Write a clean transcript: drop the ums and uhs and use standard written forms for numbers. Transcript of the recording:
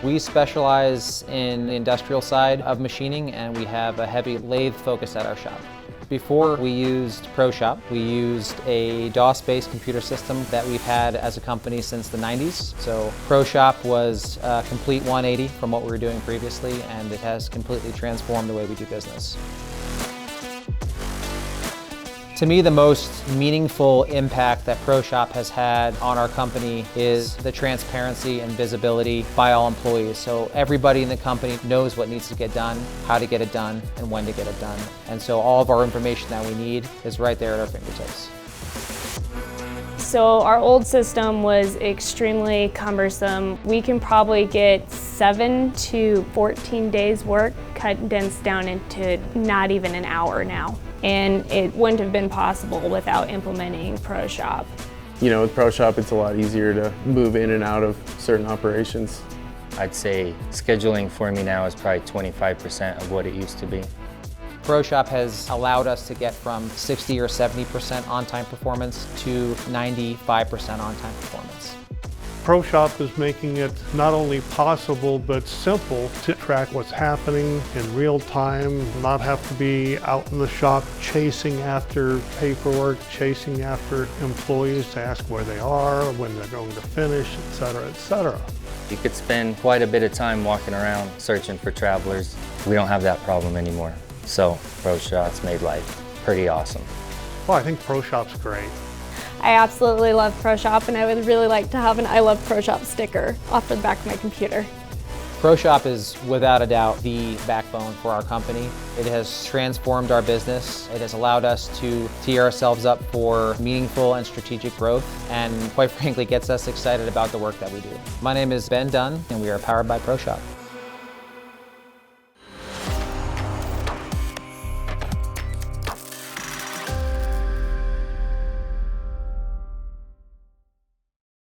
We specialize in the industrial side of machining, and we have a heavy lathe focus at our shop. Before we used ProShop, we used a DOS-based computer system that we've had as a company since the 90s. So ProShop was a complete 180 from what we were doing previously, and it has completely transformed the way we do business. To me, the most meaningful impact that ProShop has had on our company is the transparency and visibility by all employees. So everybody in the company knows what needs to get done, how to get it done, and when to get it done. And so all of our information that we need is right there at our fingertips. So our old system was extremely cumbersome. We can probably get 7 to 14 days work condensed down into not even an hour now. And it wouldn't have been possible without implementing ProShop. You know, with ProShop, it's a lot easier to move in and out of certain operations. I'd say scheduling for me now is probably 25% of what it used to be. ProShop has allowed us to get from 60 or 70% on-time performance to 95% on-time performance. ProShop is making it not only possible but simple to track what's happening in real time, not have to be out in the shop chasing after paperwork, chasing after employees to ask where they are, when they're going to finish, etc., etc. You could spend quite a bit of time walking around searching for travelers. We don't have that problem anymore. So ProShop's made life pretty awesome. Well, I think ProShop's great. I absolutely love ProShop, and I would really like to have an I Love ProShop sticker off the back of my computer. ProShop is without a doubt the backbone for our company. It has transformed our business. It has allowed us to tee ourselves up for meaningful and strategic growth, and quite frankly gets us excited about the work that we do. My name is Ben Dunn, and we are powered by ProShop.